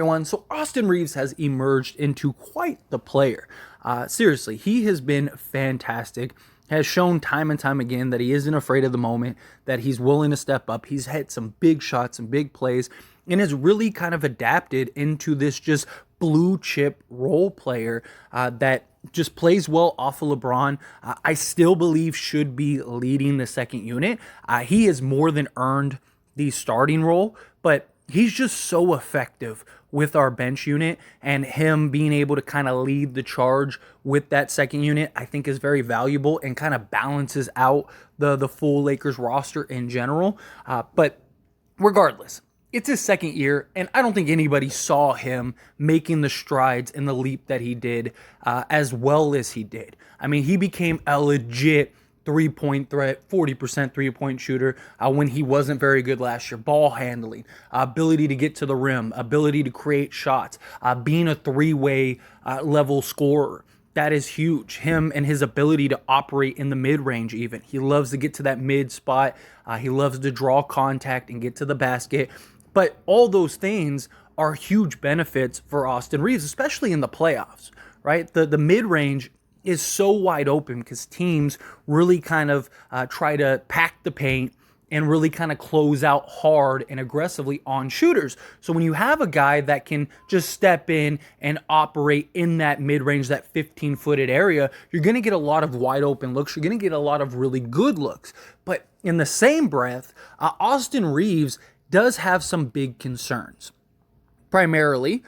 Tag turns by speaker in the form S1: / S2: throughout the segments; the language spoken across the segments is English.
S1: everyone. So Austin Reaves has emerged into quite the player. Seriously, he has been fantastic. Has shown time and time again that he isn't afraid of the moment, that he's willing to step up. He's hit some big shots and big plays, and has really kind of adapted into this just blue chip role player that just plays well off of LeBron. I still believe should be leading the second unit. He has more than earned the starting role, but he's just so effective with our bench unit, and him being able to kind of lead the charge with that second unit, I think is very valuable and kind of balances out the full Lakers roster in general. But regardless, it's his second year, and I don't think anybody saw him making the strides and the leap that he did as well as he did. I mean, he became a legit three-point threat, 40% three-point shooter when he wasn't very good last year. Ball handling, ability to get to the rim, ability to create shots, being a three-way level scorer. That is huge. Him and his ability to operate in the mid-range even. He loves to get to that mid spot. He loves to draw contact and get to the basket. But all those things are huge benefits for Austin Reaves, especially in the playoffs, right? The mid-range is so wide open because teams really kind of try to pack the paint and really kind of close out hard and aggressively on shooters. So when you have a guy that can just step in and operate in that mid-range, that 15-footed area, you're going to get a lot of wide open looks. You're going to get a lot of really good looks. But in the same breath, Austin Reaves does have some big concerns. Primarily,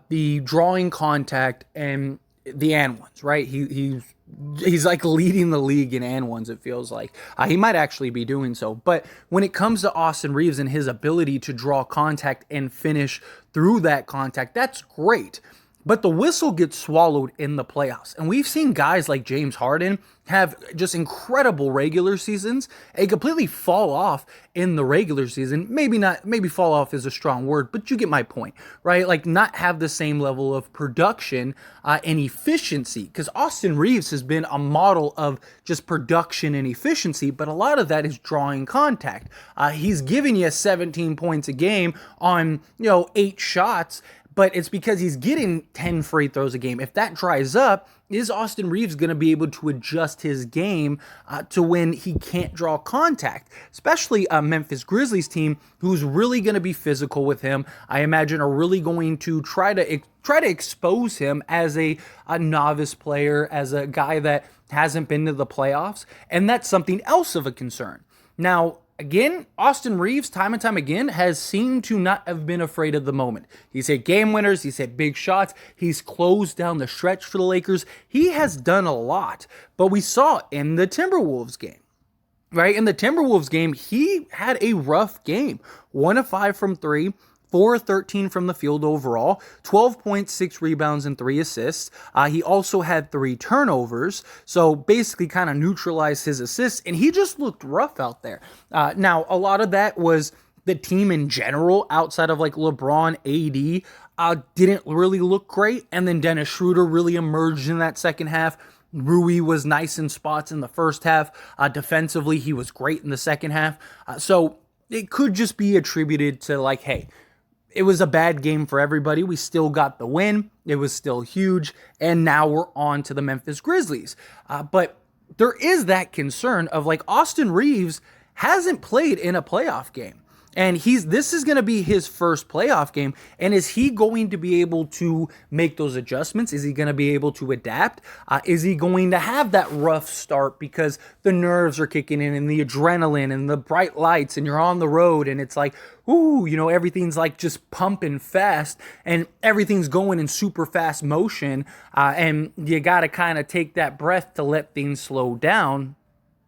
S1: the drawing contact and the and ones, right? He's like leading the league in and ones, it feels like. He might actually be doing so. But when it comes to Austin Reaves and his ability to draw contact and finish through that contact, that's great. But the whistle gets swallowed in the playoffs. And we've seen guys like James Harden have just incredible regular seasons and completely fall off in the regular season. Maybe fall off is a strong word, but you get my point, right? Like not have the same level of production and efficiency, because Austin Reaves has been a model of just production and efficiency, but a lot of that is drawing contact. He's giving you 17 points a game on, 8 shots, but it's because he's getting 10 free throws a game. If that dries up, is Austin Reaves going to be able to adjust his game to when he can't draw contact? Especially a Memphis Grizzlies team who's really going to be physical with him. I imagine are really going to try to expose him as a novice player, as a guy that hasn't been to the playoffs, and that's something else of a concern. Now, again, Austin Reaves, time and time again, has seemed to not have been afraid of the moment. He's hit game winners. He's hit big shots. He's closed down the stretch for the Lakers. He has done a lot. But we saw in the Timberwolves game, right? In the Timberwolves game, he had a rough game. 1 of 5 from 3. 4 of 13 from the field overall, 12.6 rebounds and 3 assists. He also had 3 turnovers, so basically kind of neutralized his assists, and he just looked rough out there. Now, a lot of that was the team in general, outside of like LeBron, AD, didn't really look great, and then Dennis Schroeder really emerged in that second half. Rui was nice in spots in the first half. Defensively, he was great in the second half. So it could just be attributed to like, hey, it was a bad game for everybody. We still got the win. It was still huge. And now we're on to the Memphis Grizzlies. But there is that concern of like Austin Reaves hasn't played in a playoff game. And this is going to be his first playoff game. And is he going to be able to make those adjustments? Is he going to be able to adapt? Is he going to have that rough start because the nerves are kicking in and the adrenaline and the bright lights and you're on the road and it's like, ooh, everything's like just pumping fast and everything's going in super fast motion. And you got to kind of take that breath to let things slow down.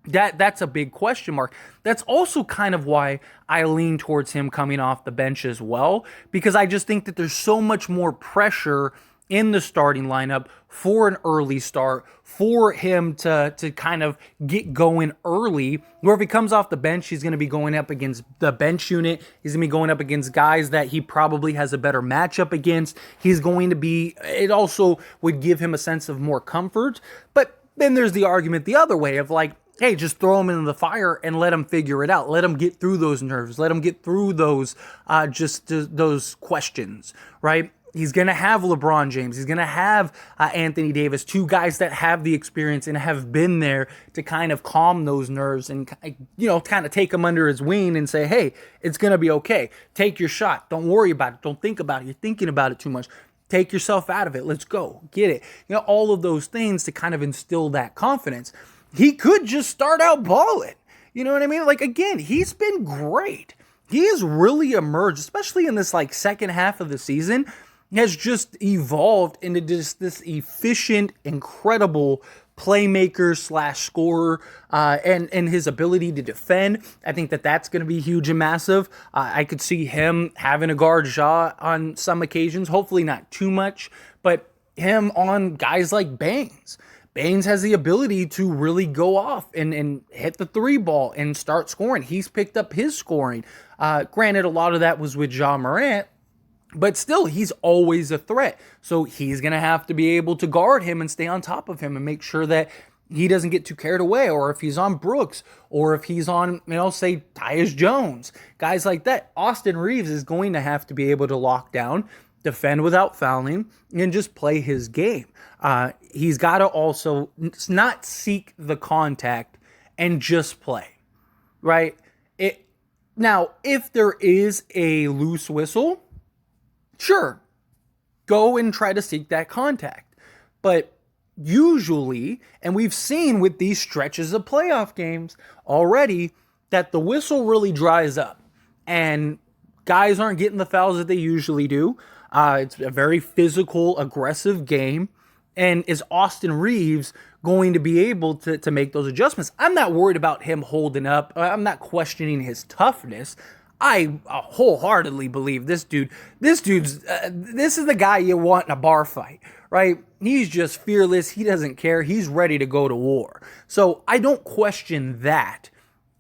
S1: That's a big question mark. That's also kind of why I lean towards him coming off the bench as well, because I just think that there's so much more pressure in the starting lineup for an early start, for him to kind of get going early, where if he comes off the bench, he's going to be going up against the bench unit. He's going to be going up against guys that he probably has a better matchup against. It also would give him a sense of more comfort. But then there's the argument the other way of like, hey, just throw him into the fire and let him figure it out. Let him get through those nerves. Let him get through those those questions, right? He's going to have LeBron James. He's going to have Anthony Davis, two guys that have the experience and have been there to kind of calm those nerves and, kind of take them under his wing and say, hey, it's going to be okay. Take your shot. Don't worry about it. Don't think about it. You're thinking about it too much. Take yourself out of it. Let's go. Get it. All of those things to kind of instill that confidence. He could just start out balling. You know what I mean? Like, again, he's been great. He has really emerged, especially in this second half of the season, has just evolved into just this efficient, incredible playmaker / scorer, and his ability to defend. I think that's going to be huge and massive. I could see him having a guard Ja on some occasions, hopefully not too much, but him on guys like Baines. Baines has the ability to really go off and hit the three ball and start scoring. He's picked up his scoring. Granted, a lot of that was with Ja Morant, but still, he's always a threat. So he's going to have to be able to guard him and stay on top of him and make sure that he doesn't get too carried away, or if he's on Brooks, or if he's on, say, Tyus Jones, guys like that. Austin Reaves is going to have to be able to lock down, defend without fouling, and just play his game. He's got to also not seek the contact and just play, right? Now, if there is a loose whistle, sure, go and try to seek that contact. But usually, and we've seen with these stretches of playoff games already, that the whistle really dries up and guys aren't getting the fouls that they usually do. It's a very physical, aggressive game. And is Austin Reaves going to be able to make those adjustments? I'm not worried about him holding up. I'm not questioning his toughness. I wholeheartedly believe this is the guy you want in a bar fight, right? He's just fearless. He doesn't care. He's ready to go to war. So I don't question that.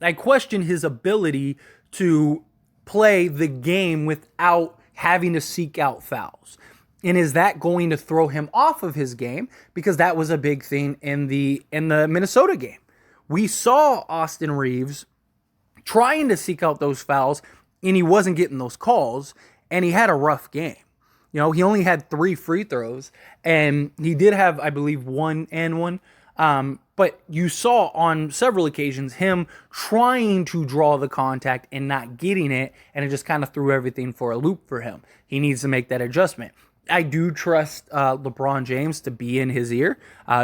S1: I question his ability to play the game without having to seek out fouls. And is that going to throw him off of his game? Because that was a big thing in the Minnesota game. We saw Austin Reaves trying to seek out those fouls, and he wasn't getting those calls, and he had a rough game. He only had 3 free throws, and he did have, I believe, 1 and 1. But you saw on several occasions him trying to draw the contact and not getting it, and it just kind of threw everything for a loop for him. He needs to make that adjustment. I do trust LeBron James to be in his ear,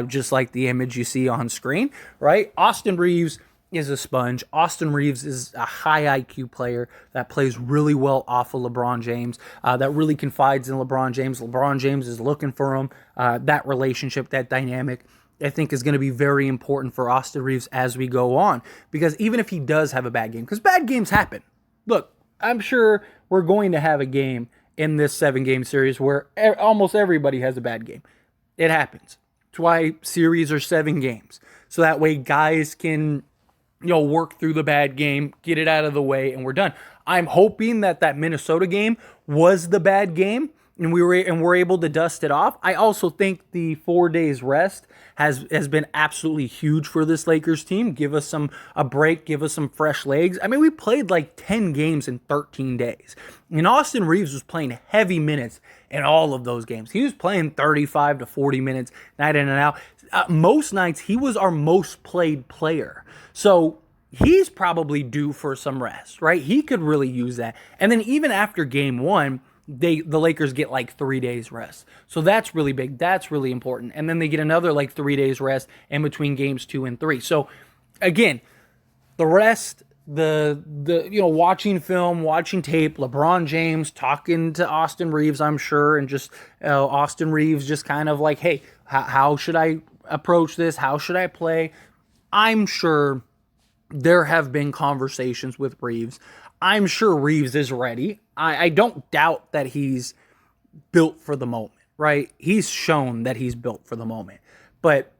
S1: just like the image you see on screen, right? Austin Reaves is a sponge. Austin Reaves is a high IQ player that plays really well off of LeBron James, that really confides in LeBron James. LeBron James is looking for him. That relationship, that dynamic, I think is going to be very important for Austin Reaves as we go on. Because even if he does have a bad game, because bad games happen. Look, I'm sure we're going to have a game in this 7-game series where almost everybody has a bad game. It happens. That's why series are 7 games. So that way guys can work through the bad game, get it out of the way, and we're done. I'm hoping that Minnesota game was the bad game, and we're able to dust it off. I also think the 4 days rest has been absolutely huge for this Lakers team. Give us a break, give us some fresh legs. I mean, we played 10 games in 13 days. And Austin Reaves was playing heavy minutes in all of those games. He was playing 35 to 40 minutes night in and out. Most nights, he was our most played player. So he's probably due for some rest, right? He could really use that. And then even after game 1, the Lakers get 3 days rest. So that's really big. That's really important. And then they get another 3 days rest in between games 2 and 3. So again, the rest, the watching film, watching tape, LeBron James talking to Austin Reaves, I'm sure, and just Austin Reaves just kind of hey, how should I approach this? How should I play? I'm sure there have been conversations with Reeves. I'm sure Reeves is ready. I don't doubt that he's built for the moment, right? He's shown that he's built for the moment. But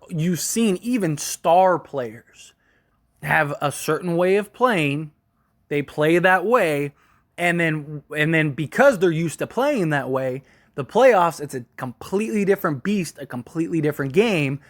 S1: you've seen even star players have a certain way of playing. They play that way, and then because they're used to playing that way, the playoffs, it's a completely different beast, a completely different game.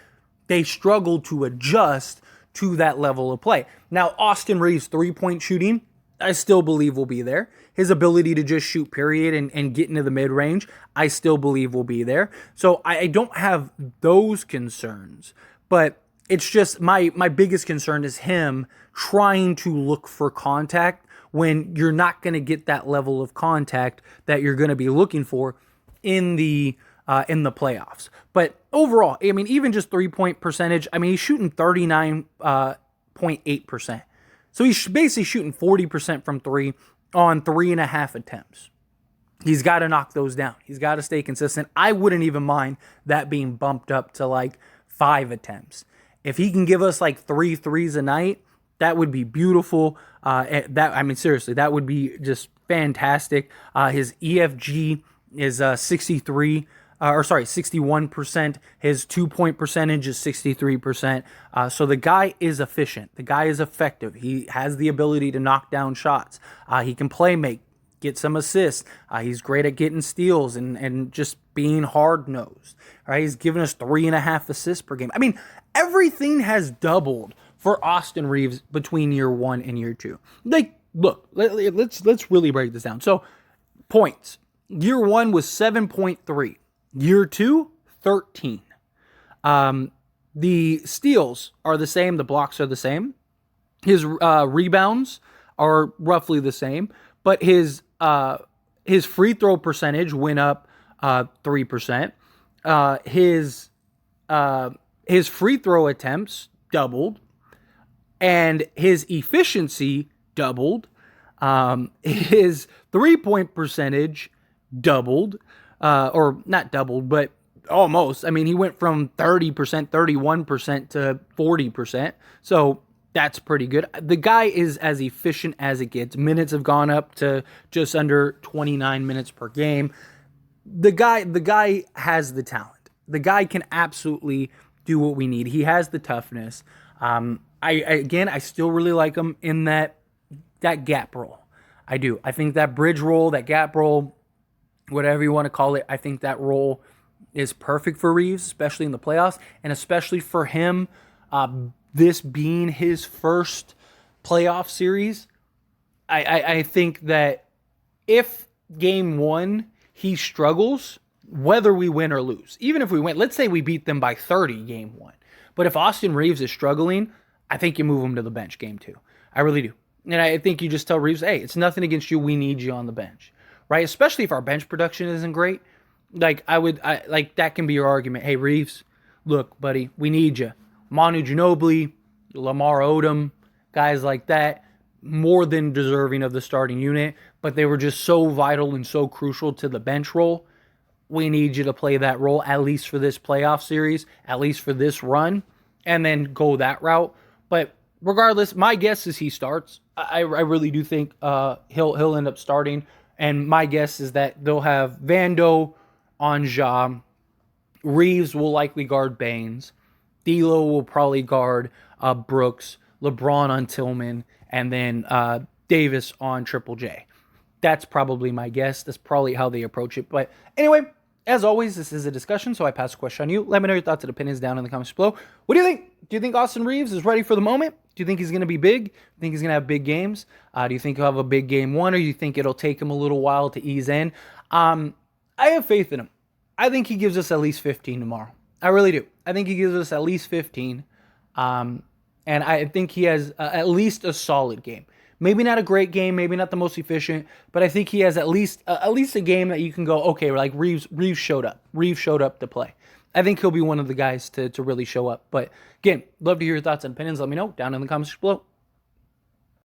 S1: They struggle to adjust to that level of play. Now, Austin Reaves' three-point shooting, I still believe will be there. His ability to just shoot, period, and get into the mid-range, I still believe will be there. So I don't have those concerns. But it's just my biggest concern is him trying to look for contact when you're not going to get that level of contact that you're going to be looking for in the playoffs. But overall, I mean, even just 3-point percentage, I mean, he's shooting 39.8%. So he's basically shooting 40% from three on 3.5 attempts. He's got to knock those down. He's got to stay consistent. I wouldn't even mind that being bumped up to like 5 attempts. If he can give us like 3 threes a night, that would be beautiful. Seriously, that would be just fantastic. His EFG is 61%. His 2-point percentage is 63%. So the guy is efficient. The guy is effective. He has the ability to knock down shots. He can play make, get some assists. He's great at getting steals and just being hard-nosed. All right, he's given us 3.5 assists per game. I mean, everything has doubled for Austin Reaves between year 1 and year 2. Like, look, let's really break this down. So, points. Year 1 was 7.3. Year 2, 13. The steals are the same. The blocks are the same. His rebounds are roughly the same. But his free throw percentage went up 3%. His free throw attempts doubled. And his efficiency doubled. His 3-point percentage doubled. Or not doubled, but almost. I mean, he went from 30%, 31% to 40%. So that's pretty good. The guy is as efficient as it gets. Minutes have gone up to just under 29 minutes per game. The guy has the talent. The guy can absolutely do what we need. He has the toughness. I still really like him in that gap role. I do. I think that bridge role, that gap role, whatever you want to call it, I think that role is perfect for Reeves, especially in the playoffs, and especially for him, this being his first playoff series. I think that if game 1 he struggles, whether we win or lose, even if we win, let's say we beat them by 30 game 1, but if Austin Reaves is struggling, I think you move him to the bench game 2. I really do. And I think you just tell Reeves, hey, it's nothing against you. We need you on the bench. Right? Especially if our bench production isn't great. Like, that can be your argument. Hey, Reeves, look, buddy, we need you. Manu Ginobili, Lamar Odom, guys like that, more than deserving of the starting unit, but they were just so vital and so crucial to the bench role. We need you to play that role, at least for this playoff series, at least for this run, and then go that route. But regardless, my guess is he starts. I really do think he'll end up starting. And my guess is that they'll have Vando on Ja. Reeves will likely guard Baines. D'Lo will probably guard Brooks. LeBron on Tillman. And then Davis on Triple J. That's probably my guess. That's probably how they approach it. But anyway, as always, this is a discussion, so I pass the question on you. Let me know your thoughts and opinions down in the comments below. What do you think? Do you think Austin Reaves is ready for the moment? Do you think he's going to be big? Do you think he's going to have big games? Do you think he'll have a big game 1, or do you think it'll take him a little while to ease in? I have faith in him. I think he gives us at least 15 tomorrow. I really do. I think he gives us at least 15. And I think he has at least a solid game. Maybe not a great game, maybe not the most efficient, but I think he has at least a game that you can go, okay, like Reeves showed up. Reeves showed up to play. I think he'll be one of the guys to really show up. But again, love to hear your thoughts and opinions. Let me know down in the comments below.